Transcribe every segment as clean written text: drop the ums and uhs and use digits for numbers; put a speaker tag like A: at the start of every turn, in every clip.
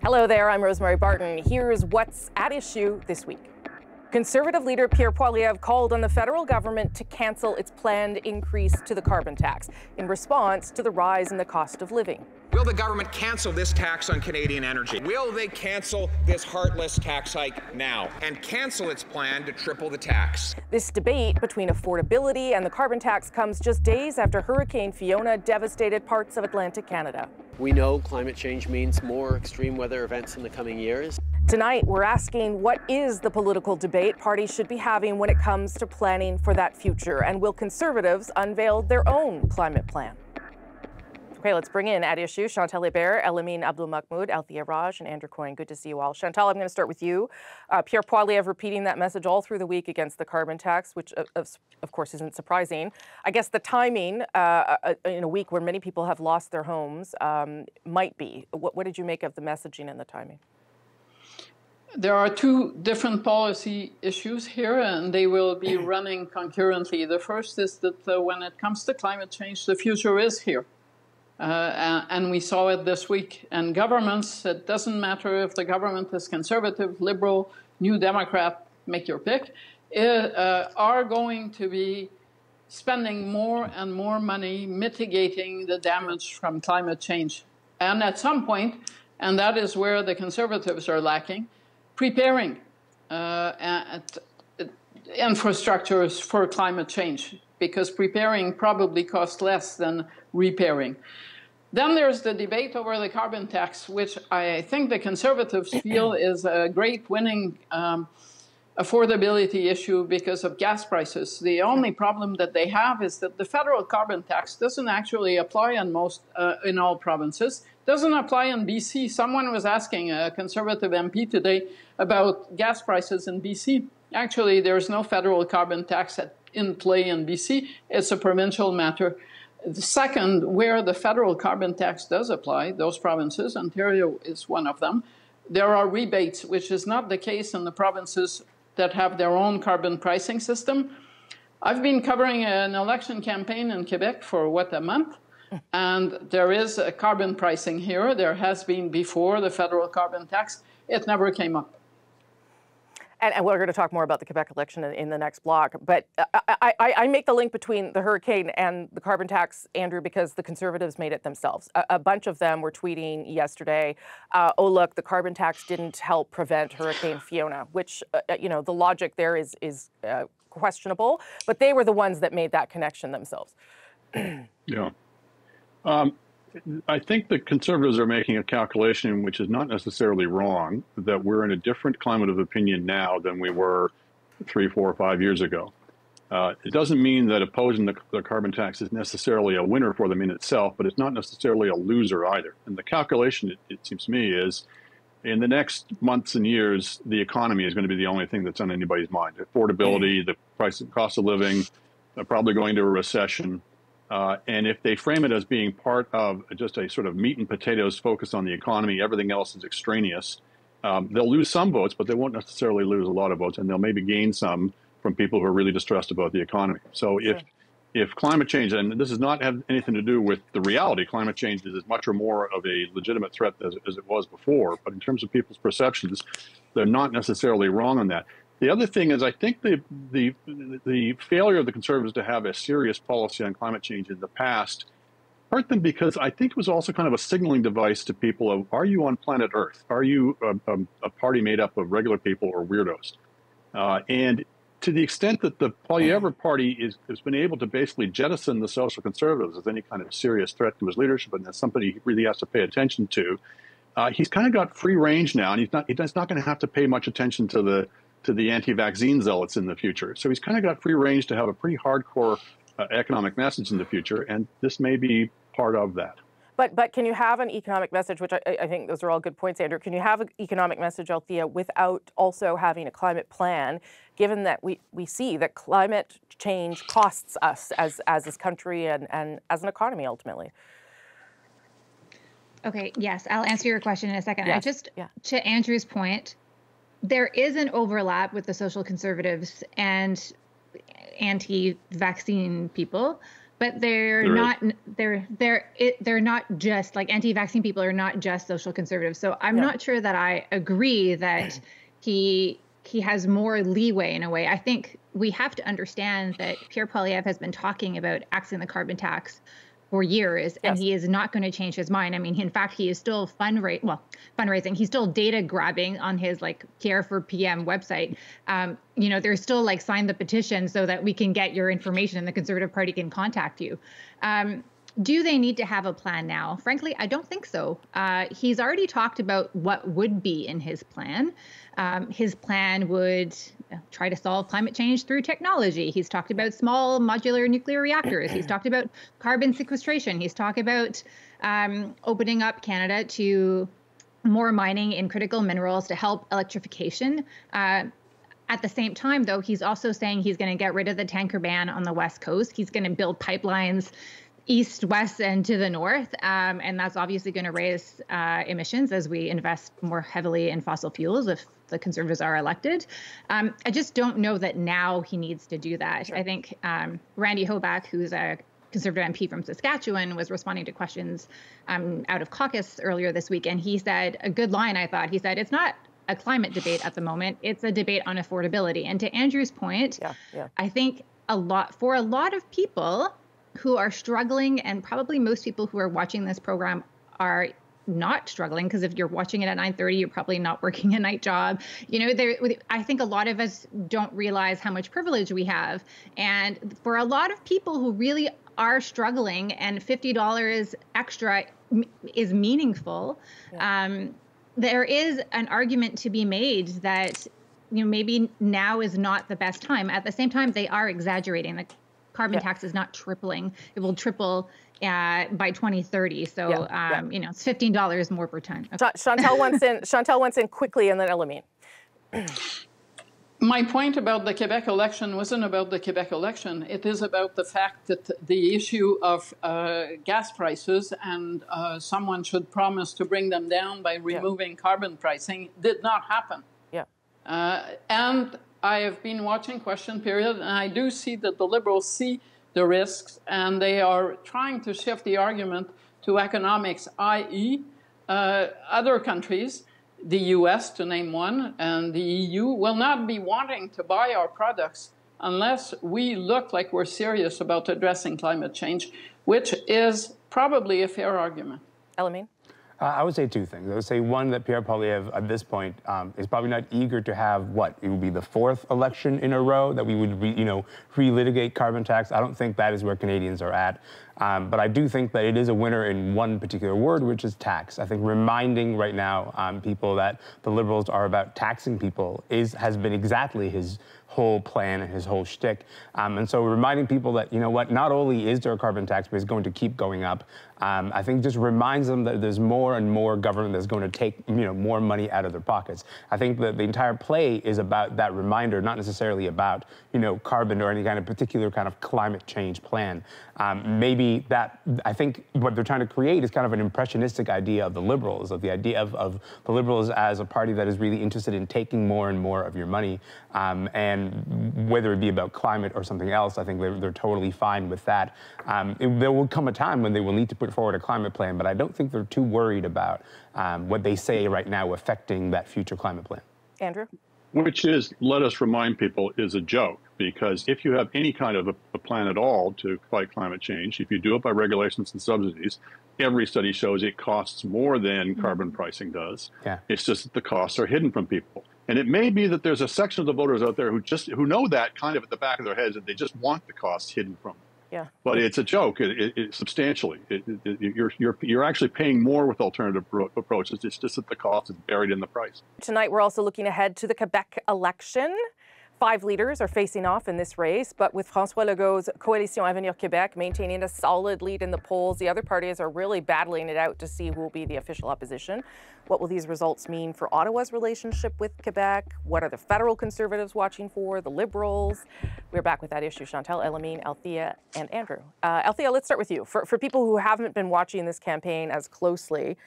A: Hello there, I'm Rosemary Barton. Here's what's at issue this week. Conservative leader Pierre Poilievre called on the federal government to cancel its planned increase to the carbon tax in response to the rise in the cost of living.
B: Will the government cancel this tax on Canadian energy? Will they cancel this heartless tax hike now and cancel its plan to triple the tax?
A: This debate between affordability and the carbon tax comes just days after Hurricane Fiona devastated parts of Atlantic Canada.
C: We know climate change means more extreme weather events in the coming years.
A: Tonight, we're asking what is the political debate parties should be having when it comes to planning for that future, and will Conservatives unveil their own climate plan? Okay, let's bring in at issue Chantal Hebert, Elamin, Abdelmahmoud, Althia, and Andrew Coyne. Good to see you all. Chantal, I'm going to start with you. Pierre Poilievre repeating that message all through the week against the carbon tax, which of course isn't surprising. I guess the timing in a week where many people have lost their homes might be. What did you make of the messaging and the timing?
D: There are two different policy issues here, and they will be running concurrently. The first is that when it comes to climate change, the future is here. And we saw it this week. And governments, it doesn't matter if the government is conservative, liberal, New Democrat, make your pick, are going to be spending more and more money mitigating the damage from climate change. And at some point, and that is where the Conservatives are lacking, preparing infrastructures for climate change, because preparing probably costs less than repairing. Then there's the debate over the carbon tax, which I think the Conservatives feel is a great winning affordability issue because of gas prices. The only problem that they have is that the federal carbon tax doesn't actually apply in all provinces. Doesn't apply in BC. Someone was asking a Conservative MP today about gas prices in BC. Actually, there's no federal carbon tax in play in BC. It's a provincial matter. The second, where the federal carbon tax does apply, those provinces, Ontario is one of them, there are rebates, which is not the case in the provinces that have their own carbon pricing system. I've been covering an election campaign in Quebec for, a month? And there is a carbon pricing here. There has been before the federal carbon tax. It never came up.
A: And we're going to talk more about the Quebec election in the next block. But I make the link between the hurricane and the carbon tax, Andrew, because the Conservatives made it themselves. A bunch of them were tweeting yesterday, oh, look, the carbon tax didn't help prevent Hurricane Fiona, which, the logic there is questionable. But they were the ones that made that connection themselves.
E: Yeah. I think the Conservatives are making a calculation which is not necessarily wrong, that we're in a different climate of opinion now than we were 3, 4, 5 years ago. It doesn't mean that opposing the carbon tax is necessarily a winner for them in itself, but it's not necessarily a loser either. And the calculation, it seems to me, is in the next months and years, the economy is going to be the only thing that's on anybody's mind. Affordability, the cost of living, probably going to a recession. And if they frame it as being part of just a sort of meat and potatoes focus on the economy, everything else is extraneous, they'll lose some votes, but they won't necessarily lose a lot of votes, and they'll maybe gain some from people who are really distressed about the economy. So if climate change, and this does not have anything to do with the reality, climate change is as much or more of a legitimate threat as it was before, but in terms of people's perceptions, they're not necessarily wrong on that. The other thing is, I think the failure of the Conservatives to have a serious policy on climate change in the past hurt them, because I think it was also kind of a signaling device to people of, are you on planet Earth? Are you a party made up of regular people or weirdos? And to the extent that the Poilievre party has been able to basically jettison the social conservatives as any kind of serious threat to his leadership, and that's somebody he really has to pay attention to, he's kind of got free range now, and he's not going to have to pay much attention to the anti-vaccine zealots in the future. So he's kind of got free range to have a pretty hardcore economic message in the future, and this may be part of that.
A: But can you have an economic message, which I think those are all good points, Andrew, can you have an economic message, Althia, without also having a climate plan, given that we see that climate change costs us as this country and as an economy ultimately?
F: Okay, yes, I'll answer your question in a second.
A: Yes.
F: To Andrew's point, there is an overlap with the social conservatives and anti-vaccine people, But they're not just like anti-vaccine people are not just social conservatives. So I'm not sure that I agree that he has more leeway in a way. I think we have to understand that Pierre Poilievre has been talking about axing the carbon tax for years, and he is not going to change his mind. I mean, in fact, he is still fundraising. He's still data grabbing on his like Pierre for PM website. You know, there's still like sign the petition so that we can get your information and the Conservative Party can contact you. Do they need to have a plan now? Frankly, I don't think so. He's already talked about what would be in his plan. His plan would try to solve climate change through technology. He's talked about small modular nuclear reactors. He's talked about carbon sequestration. He's talked about opening up Canada to more mining in critical minerals to help electrification. At the same time, though, he's also saying he's going to get rid of the tanker ban on the West Coast. He's going to build pipelines east, west, and to the north. And that's obviously going to raise emissions as we invest more heavily in fossil fuels if the Conservatives are elected. I just don't know that now he needs to do that. Sure. I think Randy Hoback, who's a Conservative MP from Saskatchewan, was responding to questions out of caucus earlier this week. And he said a good line, I thought. He said, it's not a climate debate at the moment. It's a debate on affordability. And to Andrew's point, I think for a lot of people who are struggling, and probably most people who are watching this program are not struggling, because if you're watching it at 9:30, you're probably not working a night job. You know, I think a lot of us don't realize how much privilege we have. And for a lot of people who really are struggling and $50 extra is meaningful, there is an argument to be made that, you know, maybe now is not the best time. At the same time, they are exaggerating. The carbon tax is not tripling. It will triple by 2030. So, you know, it's $15 more per ton. Okay.
A: Chantal wants in quickly, and then Elamin.
D: My point about the Quebec election wasn't about the Quebec election. It is about the fact that the issue of gas prices and someone should promise to bring them down by removing carbon pricing did not happen. And I have been watching Question Period, and I do see that the Liberals see the risks, and they are trying to shift the argument to economics, i.e. Other countries, the US to name one, and the EU will not be wanting to buy our products unless we look like we're serious about addressing climate change, which is probably a fair argument.
A: Elamin?
G: I would say two things. I would say one, that Pierre Poilievre at this point is probably not eager to have it would be the fourth election in a row that we would relitigate carbon tax. I don't think that is where Canadians are at. But I do think that it is a winner in one particular word, which is tax. I think reminding right now people that the Liberals are about taxing people has been exactly his whole plan and his whole shtick. And so reminding people that, you know what, not only is there a carbon tax, but it's going to keep going up. I think just reminds them that there's more and more government that's going to take, more money out of their pockets. I think that the entire play is about that reminder, not necessarily about, carbon or any kind of particular kind of climate change plan. Maybe that, I think what they're trying to create is kind of an impressionistic idea of the Liberals, of the idea of the Liberals as a party that is really interested in taking more and more of your money. And whether it be about climate or something else, I think they're totally fine with that. There will come a time when they will need to put forward a climate plan, but I don't think they're too worried about what they say right now affecting that future climate plan.
A: Andrew?
E: Which is, let us remind people, is a joke. Because if you have any kind of a plan at all to fight climate change, if you do it by regulations and subsidies, every study shows it costs more than carbon pricing does. Yeah. It's just that the costs are hidden from people. And it may be that there's a section of the voters out there who know that kind of at the back of their heads, that they just want the costs hidden from them. Yeah. But it's a joke. Substantially, you're actually paying more with alternative approaches. It's just that the cost is buried in the price.
A: Tonight, we're also looking ahead to the Quebec election. 5 leaders are facing off in this race, but with François Legault's Coalition Avenir Québec maintaining a solid lead in the polls, the other parties are really battling it out to see who will be the official opposition. What will these results mean for Ottawa's relationship with Quebec? What are the federal Conservatives watching for? The Liberals? We're back with that issue. Chantal, Elamin, Althia, and Andrew. Althia, let's start with you. For people who haven't been watching this campaign as closely,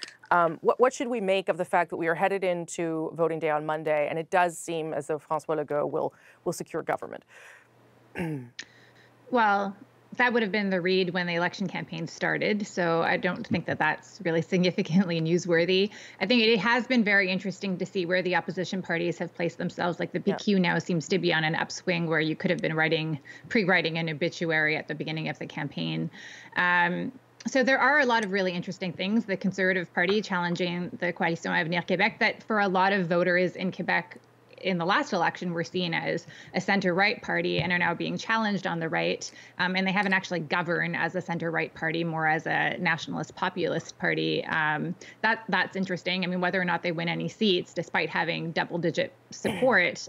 A: what should we make of the fact that we are headed into voting day on Monday, and it does seem as though François Legault will secure government?
F: Well, that would have been the read when the election campaign started. So I don't think that that's really significantly newsworthy. I think it has been very interesting to see where the opposition parties have placed themselves. Like the PQ now seems to be on an upswing where you could have been pre-writing an obituary at the beginning of the campaign. So there are a lot of really interesting things. The Conservative Party challenging the Coalition Avenir Québec that for a lot of voters in Quebec in the last election were seen as a center-right party and are now being challenged on the right. And they haven't actually governed as a center-right party, more as a nationalist populist party. That's interesting. I mean, whether or not they win any seats, despite having double-digit support,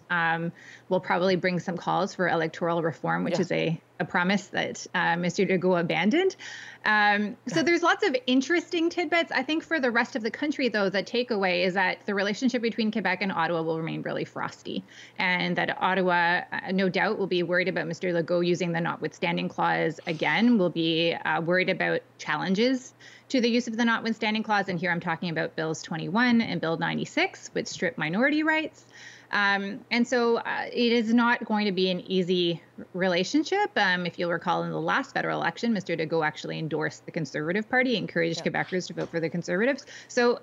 F: will probably bring some calls for electoral reform, which is a promise that Mr. Legault abandoned. So there's lots of interesting tidbits. I think for the rest of the country, though, the takeaway is that the relationship between Quebec and Ottawa will remain really frosty, and that Ottawa, no doubt, will be worried about Mr. Legault using the notwithstanding clause again, will be worried about challenges to the use of the notwithstanding clause. And here I'm talking about Bills 21 and Bill 96, which strip minority rights. And so it is not going to be an easy relationship. If you'll recall, in the last federal election, Mr. Legault actually endorsed the Conservative Party, encouraged Quebecers to vote for the Conservatives. So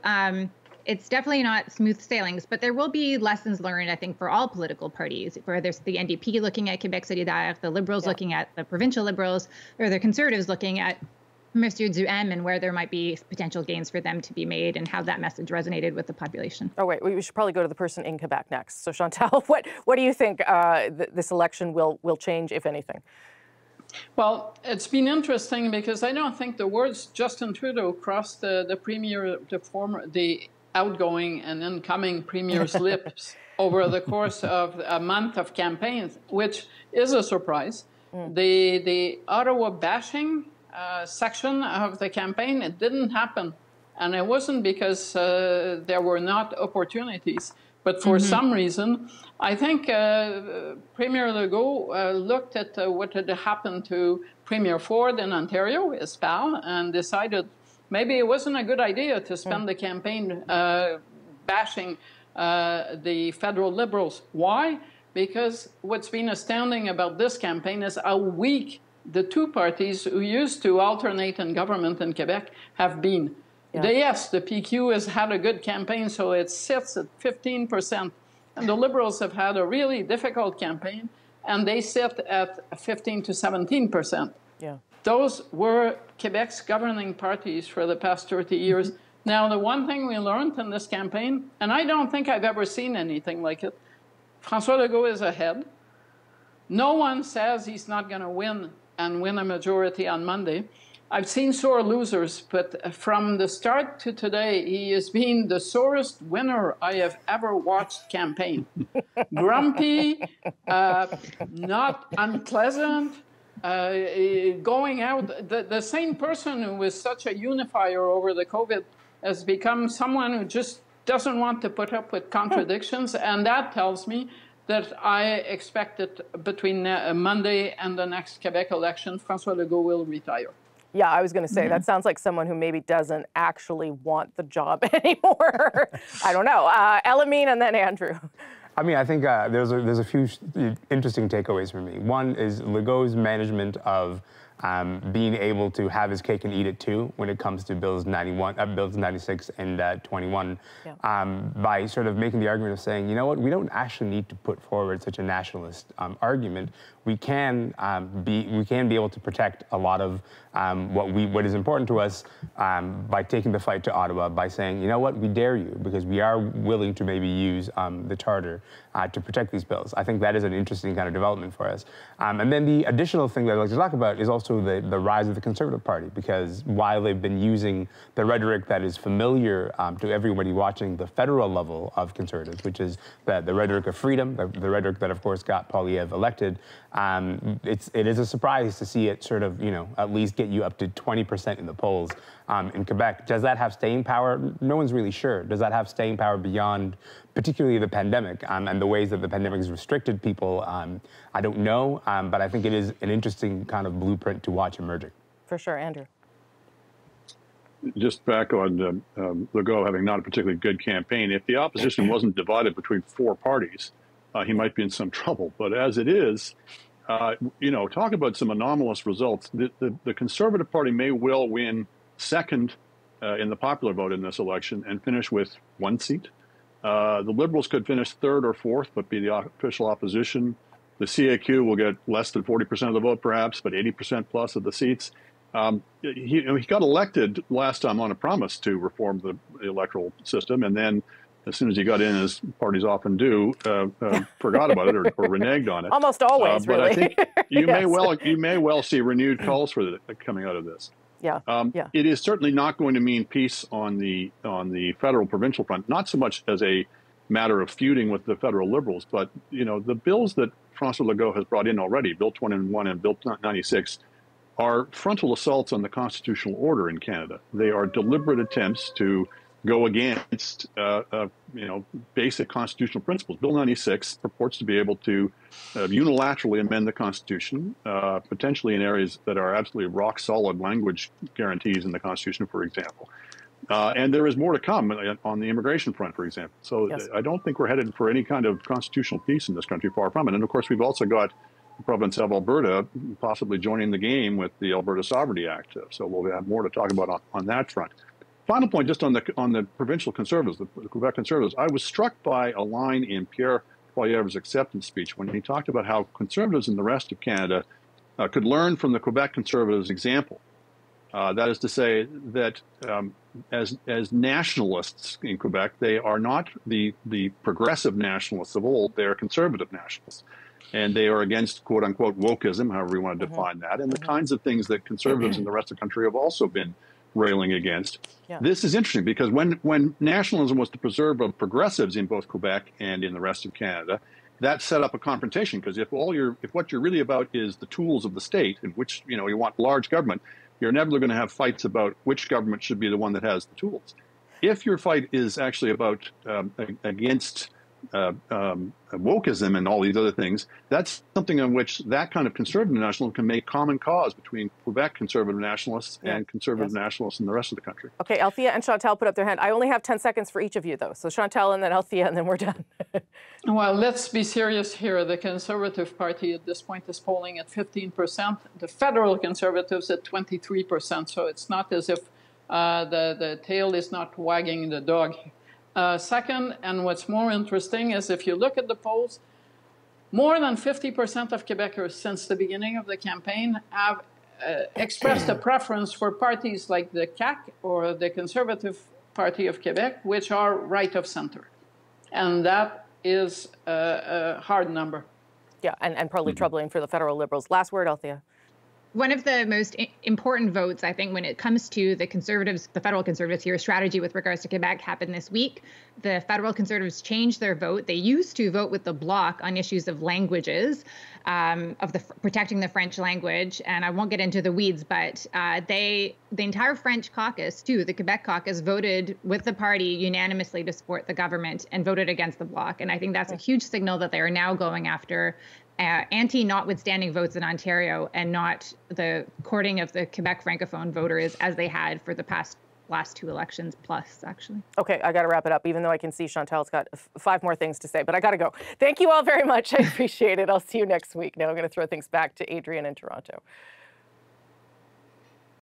F: it's definitely not smooth sailings, but there will be lessons learned, I think, for all political parties. For there's the NDP looking at Québec solidaire, the Liberals looking at the provincial Liberals, or the Conservatives looking at Mr. Duhem and where there might be potential gains for them to be made and how that message resonated with the population.
A: Oh, wait, we should probably go to the person in Quebec next. So Chantal, what do you think this election will change, if anything?
D: Well, it's been interesting because I don't think the words Justin Trudeau crossed the premier, the outgoing and incoming premier's lips over the course of a month of campaigns, which is a surprise. The Ottawa bashing section of the campaign, it didn't happen. And it wasn't because there were not opportunities, but for some reason, I think Premier Legault looked at what had happened to Premier Ford in Ontario, his pal, and decided maybe it wasn't a good idea to spend the campaign bashing the federal Liberals. Why? Because what's been astounding about this campaign is how weak the two parties who used to alternate in government in Quebec have been. Yes, the PQ has had a good campaign, so it sits at 15%. And the Liberals have had a really difficult campaign, and they sit at 15 to 17%. Those were Quebec's governing parties for the past 30 years. Now, the one thing we learned in this campaign, and I don't think I've ever seen anything like it, François Legault is ahead. No one says he's not going to win and win a majority on Monday. I've seen sore losers, but from the start to today, he has been the sorest winner I have ever watched campaign. Grumpy, not unpleasant, going out. The same person who was such a unifier over the COVID has become someone who just doesn't want to put up with contradictions, and that tells me that I expect that between Monday and the next Quebec election, François Legault will retire.
A: Yeah, I was going to say, that sounds like someone who maybe doesn't actually want the job anymore. I don't know. Elamin and then Andrew.
G: I mean, I think there's a few interesting takeaways for me. One is Legault's management of being able to have his cake and eat it too when it comes to Bills 96 and 21, by sort of making the argument of saying, you know what, we don't actually need to put forward such a nationalist argument. We can be able to protect a lot of what is important to us by taking the fight to Ottawa, by saying, you know what, we dare you because we are willing to maybe use the charter to protect these bills. I think that is an interesting kind of development for us. And then the additional thing that I'd like to talk about is also the rise of the Conservative Party, because while they've been using the rhetoric that is familiar to everybody watching the federal level of Conservatives, which is the rhetoric of freedom, the rhetoric that, of course, got Poilievre elected, it is a surprise to see it sort of, at least get you up to 20% in the polls in Quebec. Does that have staying power? No one's really sure. Does that have staying power beyond particularly the pandemic and the ways that the pandemic has restricted people? I don't know, but I think it is an interesting kind of blueprint to watch emerging.
A: For sure. Andrew.
E: Just back on Legault having not a particularly good campaign, if the opposition wasn't divided between four parties, he might be in some trouble. But as it is, you know, talk about some anomalous results. The Conservative Party may well win second in the popular vote in this election and finish with 1 seat. The Liberals could finish third or fourth, but be the official opposition. The CAQ will get less than 40% of the vote, perhaps, but 80% plus of the seats. He got elected last time on a promise to reform the electoral system, and then as soon as he got in, as parties often do, forgot about it or reneged on it.
A: Almost always,
E: but
A: really.
E: I think you
A: Yes.
E: may well see renewed calls for it coming out of this.
A: Yeah.
E: It is certainly not going to mean peace on the federal provincial front, not so much as a matter of feuding with the federal Liberals, but you know, the bills that François Legault has brought in already, Bill 21 and Bill 96, are frontal assaults on the constitutional order in Canada. They are deliberate attempts to go against you know, basic constitutional principles. Bill 96 purports to be able to unilaterally amend the Constitution, potentially in areas that are absolutely rock solid language guarantees in the Constitution, for example. And there is more to come on the immigration front, for example. So yes. I don't think we're headed for any kind of constitutional peace in this country, far from it. And of course, we've also got the province of Alberta possibly joining the game with the Alberta Sovereignty Act. So we'll have more to talk about on that front. Final point, just on the provincial Conservatives, the Quebec Conservatives, I was struck by a line in Pierre Poilievre's acceptance speech when he talked about how Conservatives in the rest of Canada could learn from the Quebec Conservatives' example. That is to say that as nationalists in Quebec, they are not the progressive nationalists of old, they are conservative nationalists. And they are against, quote unquote, wokeism, however you want to define that, and the kinds of things that Conservatives in the rest of the country have also been railing against. Yeah. This is interesting because when nationalism was the preserve of progressives in both Quebec and in the rest of Canada, that set up a confrontation, because if what you're really about is the tools of the state, in which you want large government, you're never going to have fights about which government should be the one that has the tools. If your fight is actually about against wokeism and all these other things, that's something on which that kind of conservative nationalism can make common cause between Quebec conservative nationalists and conservative nationalists in the rest of the country.
A: Okay, Althia and Chantal put up their hand. I only have 10 seconds for each of you, though. So Chantal and then Althia, and then we're done.
D: Well, let's be serious here. The Conservative Party at this point is polling at 15%. The Federal Conservatives at 23%. So it's not as if the tail is not wagging the dog. Second, and what's more interesting is if you look at the polls, more than 50% of Quebecers since the beginning of the campaign have expressed a preference for parties like the CAQ or the Conservative Party of Quebec, which are right of center. And that is a hard number.
A: Yeah, and probably troubling for the federal Liberals. Last word, Althia.
F: One of the most important votes, I think, when it comes to the Conservatives, the federal Conservatives here, strategy with regards to Quebec happened this week. The federal Conservatives changed their vote. They used to vote with the Bloc on issues of languages, protecting the French language. And I won't get into the weeds, but the entire French caucus, too, the Quebec caucus, voted with the party unanimously to support the government and voted against the Bloc. And I think that's a huge signal that they are now going after anti-notwithstanding votes in Ontario and not the courting of the Quebec Francophone voters as they had for the last two elections plus, actually.
A: Okay, I got to wrap it up, even though I can see Chantal's got 5 more things to say, but I got to go. Thank you all very much. I appreciate it. I'll see you next week. Now I'm going to throw things back to Adrienne in Toronto.